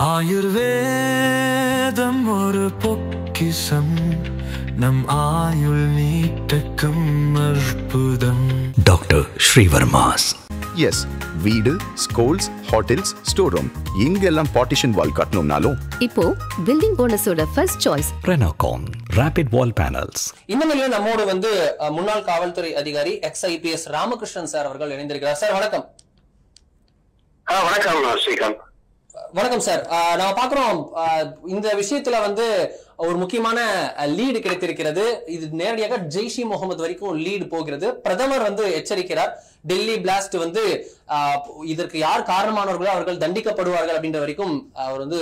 ஆயுர்வேதம் ஒரு பொக்கிஷம் நம் ஆயுள் நீட்டக்கும் அற்புதம். டாக்டர் ஸ்ரீவர்மாஸ். எஸ், வீடு, ஸ்கூல்ஸ், ஹோட்டல்ஸ், ஸ்டோர் ரூம் இங்கெல்லாம் பார்ட்டிஷன் வால் கட்டணும்னாலும் இப்போ பில்டிங் போனஸோட first choice Renocon rapid wall panels. இந்த நிலையில் நம்மோடு முன்னாள் காவல்துறை அதிகாரி XIPS ராமகிருஷ்ணன் சார் அவர்கள் இணைந்திருக்கிறார். சார் வணக்கம். வணக்கம் ஸ்ரீகாந்த். வணக்கம் சார். நம்ம பாக்குறோம் இந்த விஷயத்துல ஒரு முக்கியமான லீடு கிடைத்திருக்கிறது. இது நேரடியாக ஜெய்ஷி முகமது வரைக்கும் லீடு போகிறது. பிரதமர் எச்சரிக்கிறார், டெல்லி பிளாஸ்ட் இதற்கு யார் காரணமானவர்களோ அவர்கள் தண்டிக்கப்படுவார்கள் அப்படின்ற வரைக்கும் அவர்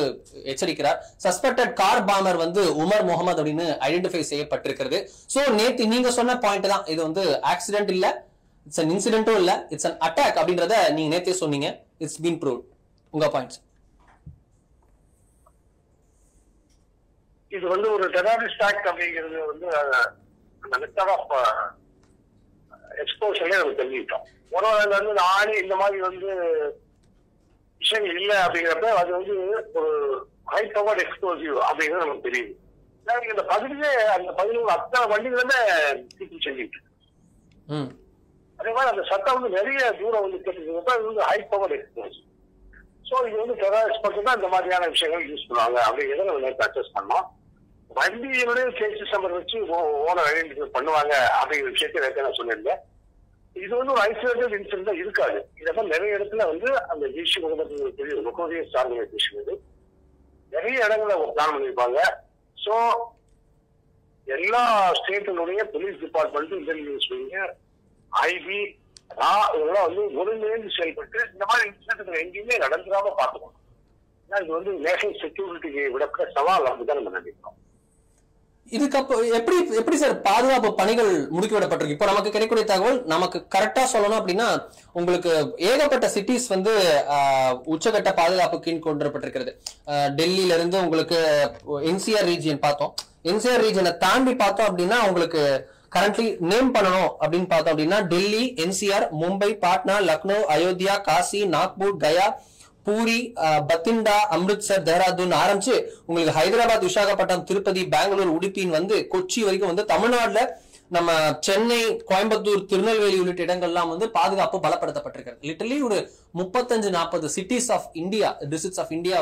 எச்சரிக்கிறார். Suspected car bomber Umar Mohammad அப்படின்னு ஐடென்டிஃபை செய்யப்பட்டிருக்கிறது. சோ நேத்து நீங்க சொன்ன பாயிண்ட் தான், இது ஆக்சிடென்ட் இல்ல, இட்ஸ் அன் இன்சிடென்ட்டும் இல்ல, இட்ஸ் அன் அட்டாக் அப்படின்றத நீங்க நேத்தே சொன்னீங்க. It's been proved. உங்க பாயிண்ட்ஸ்? இது ஒரு டெரரிஸ்ட் ஆக்ட் அப்படிங்கிறது அந்த மெத்தட் ஆஃப் எக்ஸ்போஷர்ல நம்ம தெரிஞ்சுக்கிட்டோம். உணவுல ஆணி இந்த மாதிரி விஷயங்கள் இல்லை அப்படிங்கிறப்ப அது ஒரு ஹை பவர் எக்ஸ்ப்ளோசிவ் அப்படிங்கிறது நமக்கு தெரியுது. இந்த பகுதியிலே அந்த பகுதியில் அத்தனை வண்டிகளுமே தீட்டி செஞ்சுட்டு அதே மாதிரி அந்த சட்டம் நிறைய தூரம் கேட்டுக்கிறப்ப அது ஹை பவர் எக்ஸ்ப்ளோசிவ். ஸோ இது டெரரிஸ்ட் மட்டும் தான் இந்த மாதிரியான விஷயங்கள் யூஸ் பண்ணுவாங்க அப்படிங்கிறத நம்ம நேற்று அட்ஜஸ்ட் பண்ணோம். வண்டியினுடைய கேஸ் நம்பர் வச்சு ஓனர் ஐடென்டிஃபை பண்ணுவாங்க அப்படிங்கிற விஷயத்தை நேற்று நான் சொல்லியிருந்தேன். இது ஒரு ஐசோலேட்டட் இன்சிடென்ட் தான் இருக்காது. இதெல்லாம் நிறைய இடத்துல அந்த ஜெய்ஷி முகமது பெரிய நொட்டோரியஸ் ஆர்கனைசேஷன் இது நிறைய இடங்களை பிளான் பண்ணியிருப்பாங்க. ஸோ எல்லா ஸ்டேட்டினுடைய police department, intelligence wing, IB இதெல்லாம் ஒருங்கிணைந்து செயல்பட்டு இந்த மாதிரி இன்சிடென்ட் எங்கேயுமே நடந்துடாம பார்த்துக்கணும். ஏன்னா இது நேஷனல் செக்யூரிட்டிக்கு விடப்பட்ட சவால் அப்படிதான் நம்ம நினைக்கிறோம். இதுக்கப்புறம் எப்படி சார் பாதுகாப்பு பணிகள் முடுக்கிவிடப்பட்டிருக்கு? இப்போ நமக்கு கிடைக்கக்கூடிய தகவல், நமக்கு கரெக்டா சொல்லணும் அப்படின்னா உங்களுக்கு ஏகப்பட்ட சிட்டிஸ் உச்சகட்ட பாதுகாப்பு கீழ் கொண்டு வரப்பட்டிருக்கிறது. டெல்லியில இருந்து உங்களுக்கு என்சிஆர் ரீஜியன் பார்த்தோம். என்சிஆர் ரீஜனை தாண்டி பார்த்தோம் அப்படின்னா உங்களுக்கு கரண்ட்லி நேம் பண்ணணும் அப்படின்னு பார்த்தோம் அப்படின்னா டெல்லி, என்சிஆர், மும்பை, பாட்னா, லக்னோ, அயோத்தியா, காசி, நாக்பூர், கயா, பூரி, பத்திண்டா, அம்ரித்சர், தேராதூன் ஆரம்பிச்சு உங்களுக்கு ஹைதராபாத், விசாகப்பட்டினம், திருப்பதி, பெங்களூர், உடுப்பின்னு கொச்சி வரைக்கும் தமிழ்நாடுல நம்ம சென்னை, கோயம்புத்தூர், திருநெல்வேலி உள்ளிட்ட இடங்கள்லாம் பாதுகாப்பு பலப்படுத்தப்பட்டிருக்கிறது. லிட்டரலி ஒரு 35-40 cities of India, districts of India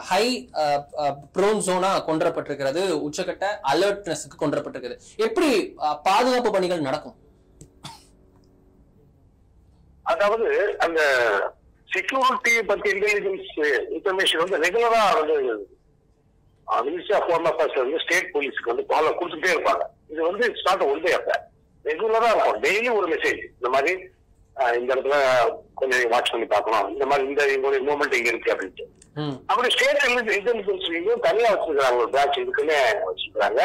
high prone ஜோனா கொண்டுவரப்பட்டிருக்கிறது. உச்சகட்ட அலர்ட்னஸ்க்கு கொண்டுவரப்பட்டிருக்கிறது. எப்படி பாதுகாப்பு பணிகள் நடக்கும்? அதாவது அந்த செக்யூரிட்டி பத்தி இன்டெலிஜென்ஸ் இன்ஃபர்மேஷன் ரெகுலரா ministry of home affairs state போலீஸ்க்கு ஃபாலோ கொடுத்துட்டே இருப்பாங்க. இது it's not one day affair, ரெகுலரா இருக்கும். டெய்லி ஒரு மெசேஜ், இந்த மாதிரி இந்த இடத்துல கொஞ்சம் வாட்ச் பண்ணி பார்க்கணும், இந்த மாதிரி இந்த மூவ்மெண்ட் இங்க இருக்கு அப்படின்ட்டு. அப்படி ஸ்டேட் இன்டெலிஜென்ஸ் தனியா வச்சிருக்காங்க, ஒரு பிரான்ச் இதுக்குன்னே வச்சிருக்காங்க.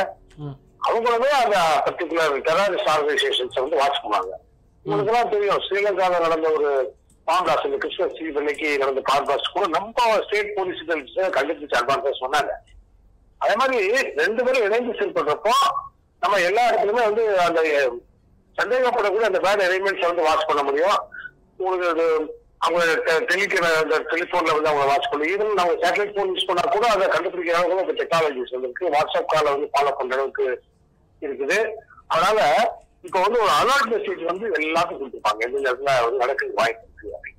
அவங்களுமே அந்த பர்டிகுலர் டெரரிஸ்ட் ஆர்கனைசேஷன்ஸ் வாட்ச் பண்ணுவாங்க. உங்களுக்கு எல்லாம் தெரியும், ஸ்ரீலங்காவில் நடந்த ஒரு பாம்பாஸ், இந்த கிறிஸ்மஸ் ஈவ் அன்னைக்கு நடந்த பாம்பாஸ் கூட நம்ம ஸ்டேட் போலீஸ் கண்டுபிடிச்சு அட்வான்ஸ் சொன்னாங்க. அதே மாதிரி ரெண்டு பேரும் இணைந்து செயல்படுறப்போ நம்ம எல்லா இடத்துலயுமே அந்த சந்தேகப்படக்கூடிய அந்த பேட் அரேஞ்ச்மெண்ட்ஸ் வாட்ச் பண்ண முடியும். உங்களுக்கு அவங்க டெலிபோன்ல அவங்க வாட்ச் பண்ணி, ஈவன் நம்ம சேட்டலைட் போன் யூஸ் பண்ணா கூட அதை கண்டுபிடிக்கிறாங்க. டெக்னாலஜிஸ் இருக்கு, வாட்ஸ்அப் கால ஃபாலோ பண்ற அளவுக்கு இருக்குது. அதனால இப்ப ஒரு அலர்ட் மெசேஜ் எல்லாத்துக்கும் கொடுத்துருப்பாங்க, எந்த இடத்துல நடக்க வாய்ப்பு இருக்கு.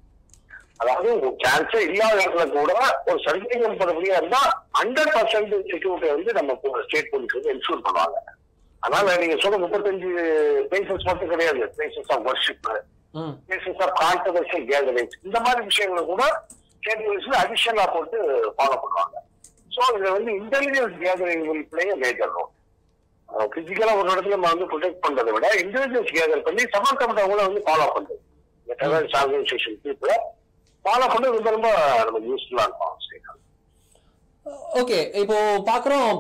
அதாவது சான்ஸே இல்லாத இடத்துல கூட ஒரு சந்தேகம் படப்படியா இருந்தா 100% செக்யூரிட்டி நம்ம ஸ்டேட் போலீஸ் என்ஷூர் பண்ணுவாங்க. அதனால நீங்க சொல்ற 35 பிளேசஸ் மட்டும் கிடையாது, places of worship, places of controversial gatherings, இந்த மாதிரி விஷயங்களை கூட ஸ்டேட் போலீஸ்ல அடிஷனலா போட்டு ஃபாலோ பண்ணுவாங்க. ஸோ இதுல intelligence gathering will play a major role. பிசிக்கலா ஒரு இடத்துல நம்ம ப்ரொடெக்ட் பண்றதை விட இன்டெலிஜென்ஸ் கேதர் பண்ணி சம்பந்தப்பட்டவங்களை ஃபாலோ பண்றது, டெரரிஸ்ட் ஆர்கனைசேஷன் பீப்புளை ஃபாலோ பண்றது ரொம்ப ரொம்ப நமக்கு யூஸ்ஃபுல்லா இருக்கும். ஓகே, இப்போ பாக்குறோம்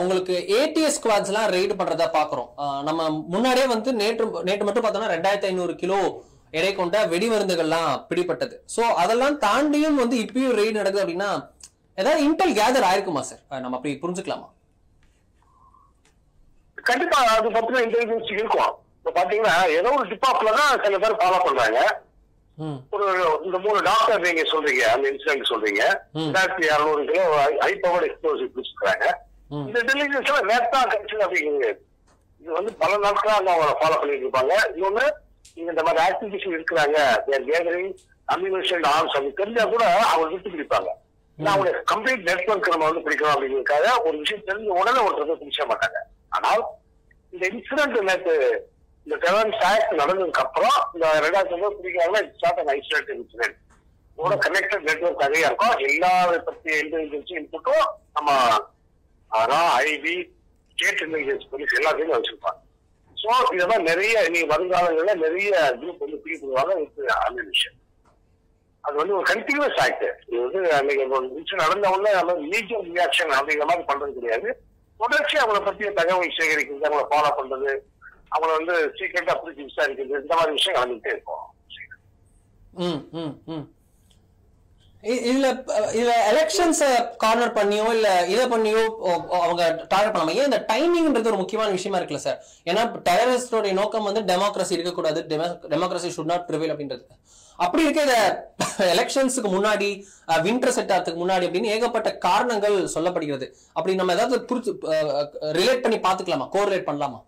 உங்களுக்கு ATS ஸ்குவாட்ஸ் எல்லாம் ரெய்டு பண்றதா பாக்குறோம். நம்ம முன்னாடியே நேற்று மட்டும் பார்த்தோம்னா 2500 கிலோ எடை கொண்ட வெடிமருந்துகள்லாம் பிடிபட்டது. சோ அதெல்லாம் தாண்டியும் இப்பயும் ரெய்டு நடக்குது அப்படின்னா ஏதாவது இன்டெல் கேதர் ஆயிருக்குமா சார்? நம்ம அப்படி புரிஞ்சுக்கலாமா? கண்டிப்பா அது பத்தின இன்டெலிஜென்ஸ் இருக்கும். இப்ப பாத்தீங்கன்னா ஏதோ ஒரு டிபார்ட்ல தான் சில பேர் ஃபாலோ பண்றாங்க. ஒரு இந்த 3 டாக்டர் நீங்க சொல்றீங்க, அந்த இன்சிடென்ட் சொல்றீங்க, 2600 கிலோ ஹை பவர் எக்ஸ்ப்ளோசிவ் பிடிச்சிருக்காங்க. இந்த இன்டெலிஜென்ஸ் எல்லாம் நேரத்தா கிடைச்சது அப்படிங்கிறது. இது வந்து பல நாட்களா அவங்க ஃபாலோ பண்ணிட்டு இருப்பாங்க. இன்னொன்னு நீங்க இந்த மாதிரி ஆக்டிவிட்டிஸ் இருக்கிறாங்க, கேதரிங் அம்யூனிஷன் ஆர்ம்ஸ் அப்படி தெரிஞ்சா கூட அவங்க விட்டு பிடிப்பாங்க. அவங்களுடைய கம்ப்ளீட் நெட்வொர்க் நம்ம வந்து பிடிக்கணும் அப்படிங்கிறதுக்காக ஒரு விஷயம் தெரிஞ்ச உடனே ஒருத்தர் பிடிச்ச மாட்டாங்க. ஆனால் இந்த இன்சிடென்ட் நேற்று இந்த டெரரிஸ்ட் ஆக்ட் நடந்ததுக்கு அப்புறம் இந்த 2000 பிடிக்கிறாங்கன்னா ஸ்டார்ட் அன் ஐசோலேட்டட் இன்சிடென்ட். இதோட கனெக்டட் நெட்வொர்க் நிறைய இருக்கும். எல்லா பற்றிய இன்டெலிஜென்ஸ் இன்புட்டும் நம்ம ஐபி ஸ்டேட் இன்டெலிஜென்ஸ் போலீஸ் எல்லாத்தையுமே வச்சிருப்பாங்க. ஸோ இதெல்லாம் நிறைய நீங்க வருங்காலங்கள்ல நிறைய குரூப் வந்து பிடிப்படுவாங்க. அம்யூனிஷன் அது வந்து ஒரு கண்டினியூஸ் ஆக்ட். இது வந்து அன்னைக்கு இன்சிடென்ட் நடந்த உடனே நம்ம இமீடியட் ரியாக்ஷன் அப்படிங்கிற மாதிரி பண்றது கிடையாது. தொடர்ச்சி அவங்களை பற்றிய தகவல் சேகரிக்கிறது, அவங்களை ஃபாலோ பண்றது, அவங்களை வந்து சீக்கிரட்டா பிடிச்சி விசாரிக்கிறது, இந்த மாதிரி விஷயம் நடந்துகிட்டே இருக்கும். இதுல எலெக்ஷன்ஸ் கார்னர் பண்ணியோ இல்ல இதை பண்ணியோ அவங்க டார்கெட் பண்ணாம, ஏன் இந்த டைமிங்ன்றது ஒரு முக்கியமான விஷயமா இருக்குல்ல சார்? ஏன்னா டெரரிஸ்டோட நோக்கம் வந்து டெமோக்ரஸி இருக்கக்கூடாது, டெமோக்ரஸி ஷுட் நாட் ப்ரிவைல் அப்படின்றது. அப்படி இருக்க இத எலெக்ஷன்ஸுக்கு முன்னாடி, வின்டர் செட் ஆகிறதுக்கு முன்னாடி அப்படின்னு ஏகப்பட்ட காரணங்கள் சொல்லப்படுகிறது. அப்படி நம்ம ஏதாவது குறிச்சு ரிலேட் பண்ணி பாத்துக்கலாமா, கோரிலேட் பண்ணலாமா?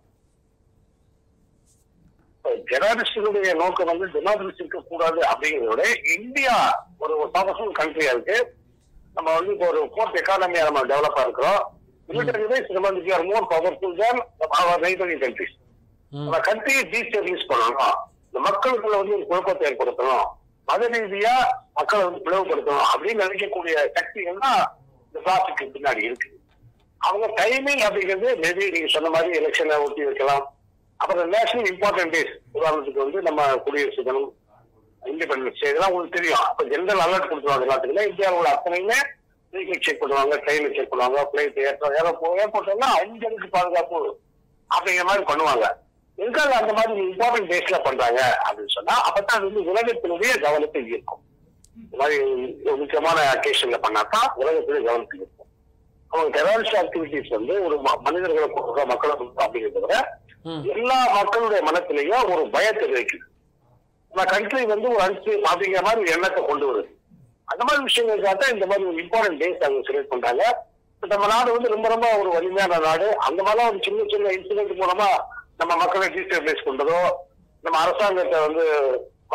டெரரிஸ்டுடைய நோக்கம் வந்து டெமோக்ரஸி இருக்கக்கூடாது அப்படிங்கிறத விட இந்தியா ஒரு பவர்ஃபுல் கண்ட்ரியா இருக்கு. நம்ம வந்து இப்போ ஒரு ஃபோர்த் எக்கானமியா நம்ம டெவலப்பா இருக்கிறோம். மிலிட்டரி மோர் பவர்ஃபுல் தான் அவர் நெய்பரிங் கண்ட்ரிஸ். நம்ம கண்ட்ரியை டீஸ்டபிளைஸ் பண்ணணும், இந்த மக்களுக்குள்ள வந்து ஒரு குழப்பத்தை ஏற்படுத்தணும், மத ரீதியா மக்களை வந்து பிளவுபடுத்தணும் அப்படின்னு நினைக்கக்கூடிய சக்திகள் தான் இந்த பிளாஸ்டிக்கு பின்னாடி இருக்கு. அவங்க டைமிங் அப்படிங்கிறது மேபி நீங்க சொன்ன மாதிரி எலெக்ஷனை ஒட்டி வைக்கலாம். அப்புறம் நேஷனல் இம்பார்ட்டன்ட் டேஸ், உதாரணத்துக்கு வந்து நம்ம குடியரசு தினம், இண்டிபெண்டன்ஸ் டே, இதெல்லாம் உங்களுக்கு தெரியும். அப்ப ஜெனரல் அலர்ட் கொடுத்துருவாங்க எல்லாத்துக்குமே. இந்தியாவோட அத்தனையுமே வெஹிக்கிள் செக் பண்ணுவாங்க, ட்ரெயினை செக் பண்ணுவாங்க, பிளைட் ஏர்போர்ட்லாம் 5 அடுக்கு பாதுகாப்பு அப்படிங்கிற மாதிரி பண்ணுவாங்க. எதுக்காக அந்த மாதிரி இம்பார்ட்டன்ட் டேஸ்ல பண்றாங்க அப்படின்னு சொன்னா அப்பதான் அது வந்து உலகத்தினுடைய கவனத்தை ஈர்க்கும். இந்த மாதிரி முக்கியமான அக்கேஷன்ல பண்ணாதான் உலகத்தினுடைய கவனத்தை ஈர்க்கும். அவங்க டெரரிஸ்ட் ஆக்டிவிட்டிஸ் வந்து ஒரு மனிதர்களை மக்களை அப்படிங்கிறத விட எல்லா மக்களுடைய மனத்திலையும் ஒரு பயத்தை வைக்குது. நம்ம கண்ட்ரி வந்து ஒரு அரிசி அப்படிங்கிற மாதிரி எண்ணத்தை கொண்டு வருது. அந்த மாதிரி விஷயங்களுக்காக இந்த மாதிரி ஒரு இம்பார்ட்டன்ட் டேஸ் அவங்க செலக்ட் பண்றாங்க. நம்ம நாடு வந்து ரொம்ப ரொம்ப ஒரு வலிமையான நாடு. அந்த மாதிரிலாம் ஒரு சின்ன சின்ன இன்சிடென்ட் மூலமா நம்ம மக்களை டீஸ்டபிளைஸ் பண்றதோ, நம்ம அரசாங்கத்தை வந்து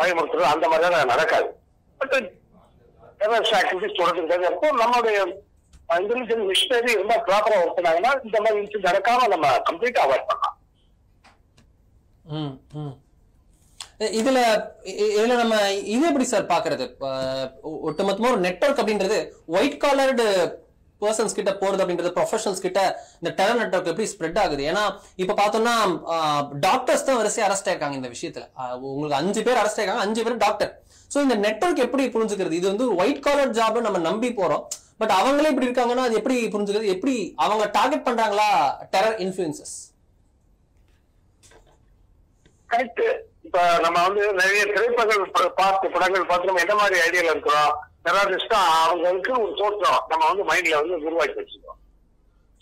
பயமுறுத்துறதோ அந்த மாதிரிலாம் நடக்காது. பட் டெரரிஸ்ட் ஆக்டிவிட்டிஸ் தொடர்ந்துக்கிட்டே இருக்கும். நம்மளுடைய இன்டெலிஜென்ஸ் மிஷினரி ரொம்ப ப்ராப்பரா ஒர்க் பண்ணாங்கன்னா இந்த மாதிரி இன்சிடென்ட் நடக்காம நம்ம கம்ப்ளீட்டா அவாய்ட் பண்ணலாம். இதுல நம்ம இது எப்படி சார் பாக்குறது? ஒட்டுமொத்தமா ஒரு நெட்வொர்க் அப்படின்றது ஒயிட் காலர்டு பர்சன்ஸ் கிட்ட போறது அப்படின்றது, ப்ரொஃபஷனல்ஸ் கிட்ட இந்த டெரர் நெட்வொர்க் எப்படி ஸ்ப்ரெட் ஆகுது? ஏன்னா இப்ப பார்த்தோம்னா டாக்டர்ஸ் தான் வரிசையா அரெஸ்ட் ஆயிருக்காங்க இந்த விஷயத்துல. உங்களுக்கு 5 பேர் அரெஸ்ட் ஆயிருக்காங்க, 5 பேர் டாக்டர். சோ இந்த நெட்வொர்க் எப்படி புரிஞ்சுக்கிறது? இது வந்து ஒரு ஒயிட் காலர் ஜாப் நம்ம நம்பி போறோம், பட் அவங்களே இப்படி இருக்காங்கன்னா அது எப்படி புரிஞ்சுக்கிறது? எப்படி அவங்க டார்கெட் பண்றாங்களா டெரர் இன்ஃப்ளூயன்சஸ்? கரெக்ட். இப்ப நம்ம வந்து நிறைய திரைப்படங்கள் பார்த்து நம்ம எந்த மாதிரி ஐடியால இருக்கிறோம், டெரரிஸ்டா அவங்களுக்கு ஒரு தோற்றம் நம்ம வந்து மைண்ட்ல வந்து உருவாக்கி வச்சுக்கிறோம்.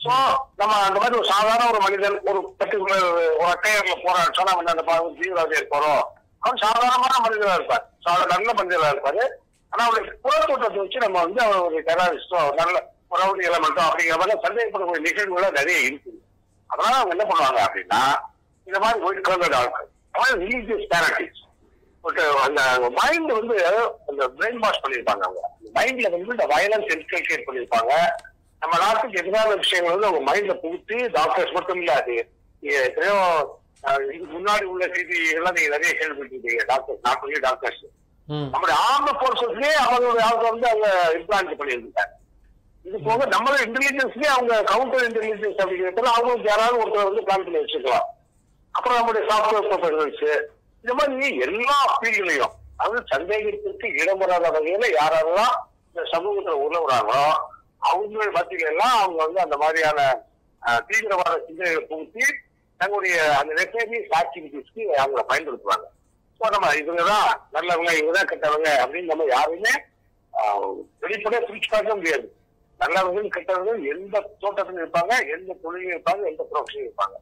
சோ நம்ம அந்த மாதிரி ஒரு சாதாரண ஒரு மனிதன் ஒரு பர்டிகுலர் ஒரு அட்டையர்ல போறான்னு சொன்னா வந்து அந்த தீவிரவாதியா போறோம், அவன் சாதாரணமான மனிதனா இருப்பார், நல்ல மனிதனா இருப்பாரு. ஆனா அவருடைய புறத்தோட்டத்தை வச்சு நம்ம வந்து அவர் ஒரு டெரரிஸ்டோ நல்ல ஒரு ரவுடி எலமெண்டோ அப்படிங்கிற மாதிரி சந்தேகப்படக்கூடிய நிகழ்வுகள் நிறைய இருக்குது. அதனால அவங்க என்ன பண்ணுவாங்க அப்படின்னா இந்த மாதிரி ஒயிட் கலர் ஆட்கள் ரிலீஜியஸ் பேரட்டிஸ் அந்த மைண்ட் வந்து அந்த பிரெயின் வாஷ் பண்ணிருப்பாங்க. அவங்க மைண்ட்ல வந்து இந்த வயலன்ஸ் என்கல்கேட் பண்ணிருப்பாங்க. நம்ம நாட்டுக்கு எதிரான விஷயங்கள் வந்து அவங்க மைண்ட்ல புகுத்தி டாக்டர்ஸ் மட்டும் இல்ல, அது எத்தனையோ இதுக்கு முன்னாடி உள்ள செய்திகள்லாம் நீங்க நிறைய கேள்விப்பட்டிருக்கீங்க. டாக்டர்ஸ் நாட்டுலயே டாக்டர்ஸ் நம்மளுடைய ஆர்மட் போர்சஸ்லயே அவங்களுடைய ஆளுங்க வந்து அவங்க இம்ப்ளான்ட் பண்ணியிருந்தாங்க. இது போக நம்மளோட இன்டெலிஜென்ஸ்லயே அவங்க கவுண்டர் இன்டெலிஜென்ஸ் அப்படிங்கிறதுல அவங்களுக்கு யாராவது ஒருத்தர் வந்து பிளான் பண்ணி வச்சுக்கலாம். அப்புறம் நம்மளுடைய சாஃப்ட்வேர் ப்ரொஃபஷனல்ஸ் இந்த மாதிரி எல்லா ஃபீல்ட்லையும் அது சந்தேகத்திற்கு இடம் வராத வகையில யாரெல்லாம் இந்த சமூகத்துல உறவுறாங்களோ அவங்க மத்தியில எல்லாம் அவங்க வந்து அந்த மாதிரியான தீவிரவாத சிந்தனைகளை புகுத்தி தங்களுடைய அந்த நெசேரியஸ் ஆக்டிவிட்டிஸ்க்கு அவங்கள பயன்படுத்துவாங்க. ஸோ நம்ம இவங்கதான் நல்லவங்க, இவங்கதான் கெட்டவங்க அப்படின்னு நம்ம யாருமே வெளிப்படையா பிரிச்சு பார்க்க முடியாது. நல்லவங்க கெட்டவங்க எந்த தோட்டத்திலும் இருப்பாங்க, எந்த தொழிலும் இருப்பாங்க, எந்த ப்ரொஃபஷனும் இருப்பாங்க.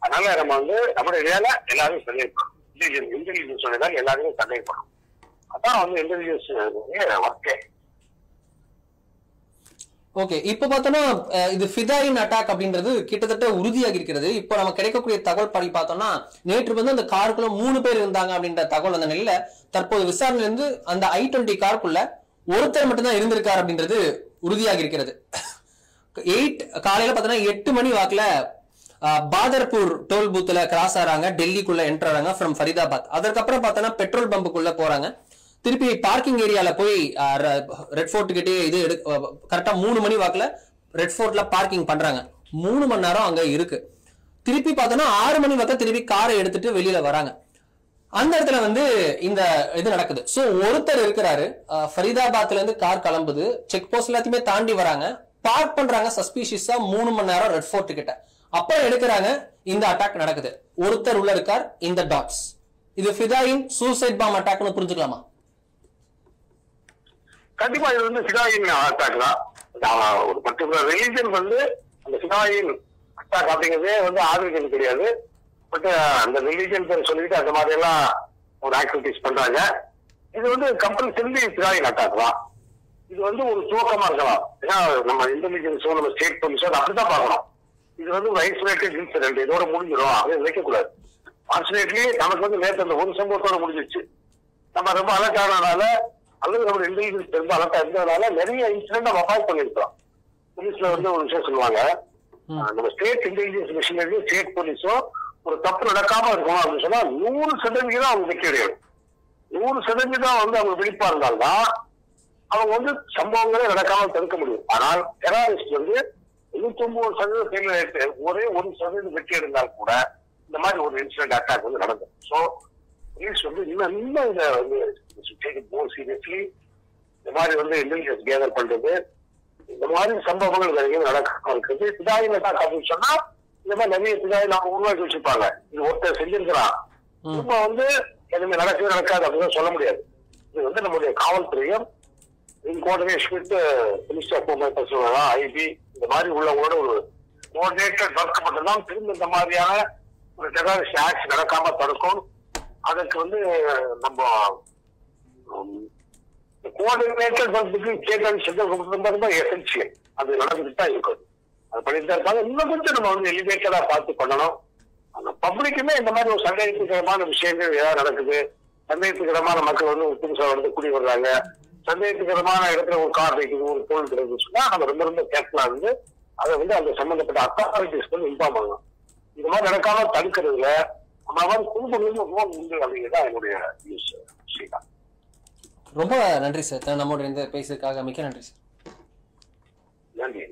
அதனால நம்ம வந்து நம்முடைய வேலை எல்லாரும் சந்தேகப்படும், இன்டெலிஜென்ஸ் சொன்னதால் எல்லாருமே சந்தேகப்படும். அதான் வந்து இன்டெலிஜென்ஸ் ஒர்க்கே. ஓகே, இப்ப பார்த்தோம்னா இது ஃபிதாயின் அட்டாக் அப்படின்றது கிட்டத்தட்ட உறுதியாகி இருக்கிறது. இப்போ நம்ம கிடைக்கக்கூடிய தகவல் படி பார்த்தோம்னா நேற்று வந்து அந்த காருக்குள்ள 3 பேர் இருந்தாங்க அப்படின்ற தகவல் அந்த நிலையில தற்போது விசாரணையில இருந்து அந்த i20 காருக்குள்ள ஒருத்தர் மட்டும்தான் இருந்திருக்காரு அப்படின்றது உறுதியாகி இருக்கிறது. காலையில பார்த்தோம்னா 8 மணி வாக்குல பாதர்பூர் டோல் பூத்துல கிராஸ் ஆறாங்க, டெல்லிக்குள்ள என்டர் ஆறாங்க ஃப்ரம் ஃபரிதாபாத். அதற்கப்புறம் பார்த்தோம்னா பெட்ரோல் பம்புக்குள்ள போறாங்க, திருப்பி பார்க்கிங் ஏரியால போய் ரெட் ஃபோர்ட் கிட்டே இது கரெக்டா 3 மணி வாக்குல ரெட் ஃபோர்ட்ல பார்க்கிங் பண்றாங்க. 3 மணி நேரம் அங்க இருக்கு. திருப்பி பார்த்தோம்னா 6 மணி வாக்குல திருப்பி காரை எடுத்துட்டு வெளியில வராங்க. அந்த இடத்துல வந்து இந்த இது நடக்குது. சோ ஒருத்தர் இருக்கிறாரு, ஃபரிதாபாத்ல இருந்து கார் கிளம்புது, செக் போஸ்ட் எல்லாத்தையுமே தாண்டி வராங்க, பார்க் பண்றாங்க சஸ்பீஷியஸா 3 மணி நேரம் ரெட் ஃபோர்ட் கிட்ட. அப்புறம் எடுக்கிறாங்க, இந்த அட்டாக் நடக்குது. ஒருத்தர் உள்ள இருக்கார், இந்த டாட்ஸ். இது ஃபிதாயின் சூசைட் பாம் அட்டாக்னு புரிஞ்சுக்கலாமா? கண்டிப்பா இது வந்து ஃபிதாயின் அட்டாக் தான். ஒரு பர்டிகுலர் ரிலீஜன் வந்து அந்த ஃபிதாயின் அட்டாக் அப்படிங்கிறதே வந்து ஆதரிக்கிறது கிடையாது. பட் அந்த ரிலீஜன் பேர் சொல்லிட்டு அந்த மாதிரி எல்லாம் ஒரு ஆக்டிவிட்டிஸ் பண்றாங்க. இது வந்து கம்பல்சரி ஃபிதாயின் அட்டாக் தான். இது வந்து ஒரு துவக்கமா இருக்கலாம். ஏன்னா நம்ம இன்டெலிஜென்ஸோ நம்ம ஸ்டேட் போலீஸோ அப்படிதான் பார்க்கணும். இது வந்து ஒரு ஐசோலேட்டட் இன்சிடென்ட், இதோட முடிஞ்சிடும் அதை வைக்கக்கூடாது. ஃபார்ச்சுனேட்லி நமக்கு வந்து நேற்று அந்த ஒரு சம்பவத்தோட முடிஞ்சிச்சு. நம்ம ரொம்ப அலர்ட் ஆனதுனால அல்லது நம்ம இன்டெலிஜென்ஸ் ரொம்ப அலர்ட்டா இருந்ததுனால நிறைய இன்சிடென்ட் நம்ம அவாய்ட் பண்ணிருக்கோம். போலீஸ்ல வந்து ஒரு விஷயம் சொல்லுவாங்க, நம்ம ஸ்டேட் இன்டெலிஜென்ஸ் மிஷினரி ஸ்டேட் போலீஸும் ஒரு தப்பு நடக்காம இருக்கணும் அப்படின்னு சொன்னா 100% அவங்க வெற்றி அடையணும். 100% வந்து அவங்க விழிப்பா இருந்தால்தான் அவங்க வந்து சம்பவங்களே நடக்காம தடுக்க முடியும். ஆனால் டெரரிஸ்ட் வந்து 99% ஒரே 1% வெற்றி அடைந்தால் கூட இந்த மாதிரி ஒரு இன்சிடென்ட் அட்டாக் வந்து நடந்தது. ஸோ போலீஸ் வந்து இன்னும் இதை வந்து சீரியஸ்லி இந்த மாதிரி வந்து இன்டெலிஜென்ஸ் கேதர் பண்றது, இந்த மாதிரி சம்பவங்கள் நிறைய நடக்காம இருக்குது. ஃபிதாயின் அட்டாக் அப்படின்னு சொன்னா இந்த மாதிரி நிறைய ஃபிதாயின் அவங்க உருவாக்கி வச்சிருப்பாங்க. இது ஒருத்தர் செஞ்சிருக்கிறான், இப்ப வந்து எதுவுமே நடக்கவே நடக்காது அப்படின்னு சொல்ல முடியாது. இது வந்து நம்முடைய காவல்துறையும் in coordination with minister of home affairs, IB, இந்த மாதிரி உள்ளவங்களோட ஒரு கோஆர்டினேட்டட் ஒர்க் மட்டும்தான் திரும்ப இந்த மாதிரியான ஒரு டெரரிஸ்ட் ஆக்ட் நடக்காம தடுக்கும். அதுக்கு வந்து நம்ம coordinated work state and central government தான் எசென்சியல். அது நடந்துட்டு தான் இருக்கும். அது பண்ணிட்டு தான் இருக்காங்க. இன்னும் கொஞ்சம் நம்ம வந்து எலிவேட்டடா பார்த்து பண்ணணும். அந்த பப்ளிக்குமே இந்த மாதிரி ஒரு சந்தேகத்துக்கிடமான விஷயங்கள் ஏதாவது நடக்குது, சந்தேகத்துக்கிடமான மக்கள் வந்து புதுசா வந்து குடி வர்றாங்க, சந்தேகத்துக்கிடமான இடத்துல ஒரு கார் வைக்குது, ஒரு பொருள் கிடைக்குது சொன்னா நம்ம ரொம்ப ரொம்ப கேர்ஃபுல்லா இருந்து அதை வந்து அந்த சம்பந்தப்பட்ட அத்தாரிட்டிஸ் வந்து இன்ஃபார்ம் பண்ணணும். இந்த மாதிரி நடக்காம தடுக்கிறதுல நம்ம மாதிரி குடும்பங்களும் உண்டு அப்படிங்கிறதான் என்னுடைய நியூஸ். ரொம்ப நன்றி சார், நம்மளோட இந்த பேசுறதுக்காக மிக்க நன்றி சார். நன்றி.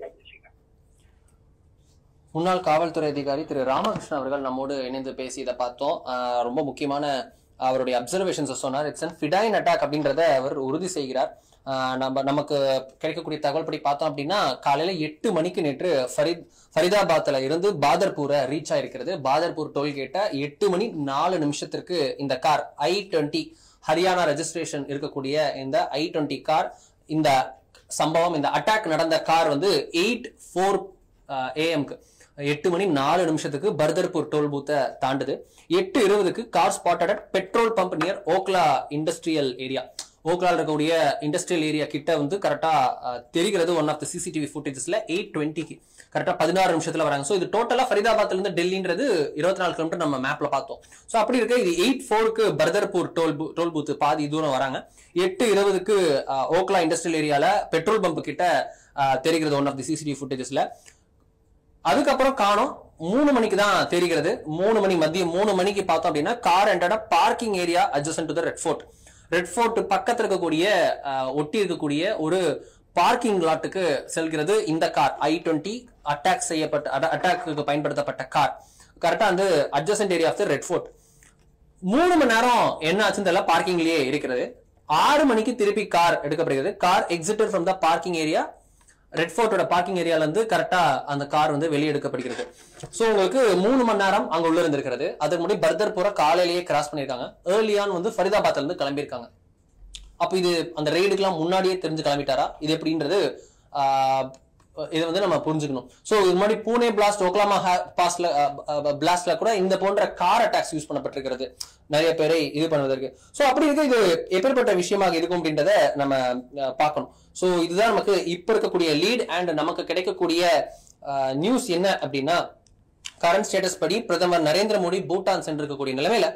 முன்னாள் காவல்துறை அதிகாரி திரு ராமகிருஷ்ணன் அவர்கள் நம்மோடு இணைந்து பேசி இதை பார்த்தோம். ரொம்ப முக்கியமான அவருடைய அப்சர்வேஷன்ஸ் சொன்னார். இட்ஸ் அன் ஃபிடாயின் அட்டாக் அப்படின்றத அவர் உறுதி செய்கிறார். நமக்கு கிடைக்கக்கூடிய தகவல் படி பார்த்தோம் அப்படின்னா காலையில 8 மணிக்கு நேற்று ஃபரிதாபாத்ல இருந்து பாதர்பூரை ரீச் ஆயிருக்கிறது. பாதர்பூர் டோல்கேட்ட 8 மணி 4 நிமிஷத்திற்கு இந்த கார் i20 ஹரியானா ரெஜிஸ்ட்ரேஷன் இருக்கக்கூடிய இந்த i20 கார், இந்த சம்பவம் இந்த அட்டாக் நடந்த கார் வந்து 8:04 AM 8 மணி 4 நிமிஷத்துக்கு பர்தர்பூர் டோல் பூத்தை தாண்டுது. 8:20 car spotted at petrol pump near Okhla industrial area. ஓக்லால் இருக்கக்கூடிய இண்டஸ்ட்ரியல் ஏரியா கிட்ட வந்து கரெக்டா தெரிகிறது ஒன் ஆஃப் த சிசிடிவி ஃபுட்டேஜஸ்ல. 8:20 கரெக்டா 16 நிமிஷத்துல வராங்க. ஸோ இது டோட்டலா ஃபரிதாபாத்ல இருந்து டெல்லின்றது 24 கிலோமீட்டர் நம்ம மேப்ல பார்த்தோம். ஸோ அப்படி இருக்க இது 8:04 பர்தர்பூர் டோல் பூத் பாதி தூரம் வராங்க. 8:20 ஓக்லா இண்டஸ்ட்ரியல் ஏரியால பெட்ரோல் பம்ப் கிட்ட தெரிகிறது ஒன் ஆஃப் தி சிசிடிவி ஃபுட்டேஜஸ்ல. அதுக்கப்புறம் காணோம் 3 மணிக்கு தான் தெரிகிறது. 3 மணி மதியம் 3 மணிக்கு பார்த்தோம் அப்படின்னா car entered parking area adjacent to the Red Fort. Red Fort பக்கத்துல இருக்கக்கூடிய ஒட்டி இருக்கக்கூடிய ஒரு பார்க்கிங் லாட்டுக்கு செல்கிறது இந்த கார். i20 அட்டாக்கு பயன்படுத்தப்பட்ட கார் கரெக்டா வந்து adjacent area of the Red Fort. 3 மணி நேரம் என்ன ஆச்சுன்னு தெரியல, பார்க்கிங்லயே இருக்கிறது. 6 மணிக்கு திருப்பி கார் எடுக்கப்படுகிறது. Car exited from the parking area. Red ஃபோர்ட்டோட பார்க்கிங் ஏரியால இருந்து கரெக்டா அந்த கார் வந்து வெளியே எடுக்கப்படுகிறது. சோ உங்களுக்கு 3 மணி நேரம் அங்க உள்ள இருந்திருக்கிறது. அதுக்கு முன்னாடி பர்தர்பூரை காலையிலேயே கிராஸ் பண்ணிருக்காங்க. ஏர்லியான் வந்து ஃபரிதாபாத்ல இருந்து கிளம்பியிருக்காங்க. அப்ப இது அந்த ரெய்டுக்கெல்லாம் முன்னாடியே தெரிஞ்சு கிளம்பிட்டாரா இது எப்படின்றது இதை வந்து நம்ம புரிஞ்சுக்கணும். ஸோ இது மாதிரி பூனே பிளாஸ்ட், ஓக்லாமா பிளாஸ்ட்ல கூட இந்த போன்ற கார் அட்டாக்ஸ் யூஸ் பண்ணப்பட்டிருக்கிறது நிறைய பேரை இது பண்ணுவதற்கு. ஸோ அப்படி இருக்க இது எப்பேற்பட்ட விஷயமாக இருக்கும் அப்படின்றத நம்ம பார்க்கணும். ஸோ இதுதான் நமக்கு இப்ப இருக்கக்கூடிய லீட். அண்ட் நமக்கு கிடைக்கக்கூடிய நியூஸ் என்ன அப்படின்னா, கரண்ட் ஸ்டேட்டஸ் படி பிரதமர் நரேந்திர மோடி பூட்டான் சென்றிருக்கக்கூடிய நிலைமையில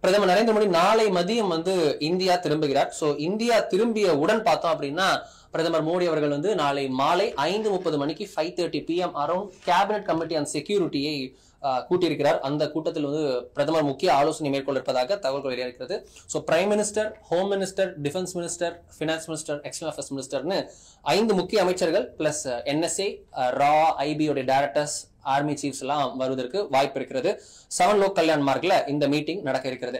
பிரதமர் நரேந்திர மோடி நாளை மதியம் வந்து இந்தியா திரும்புகிறார். ஸோ இந்தியா திரும்பிய உடன் பார்த்தோம் அப்படின்னா பிரதமர் மோடி அவர்கள் வந்து நாளை மாலை 5:30 மணிக்கு 5:30 PM around cabinet committee on செக்யூரிட்டியை கூட்டியிருக்கிறார். அந்த கூட்டத்தில் வந்து பிரதமர் முக்கிய ஆலோசனை மேற்கொள்ள இருப்பதாக தகவல்கள் வெளியாகிறது. So prime minister, home minister, defence minister, finance minister, external affairs மினிஸ்டர்னு 5 முக்கிய அமைச்சர்கள் பிளஸ் NSA, ரா, IB டைரக்டர்ஸ், ஆர்மி சீஃப்ஸ் எல்லாம் வருவதற்கு வாய்ப்பு இருக்கிறது. 7 லோக் கல்யாண் மார்க்ல இந்த மீட்டிங் நடக்க இருக்கிறது.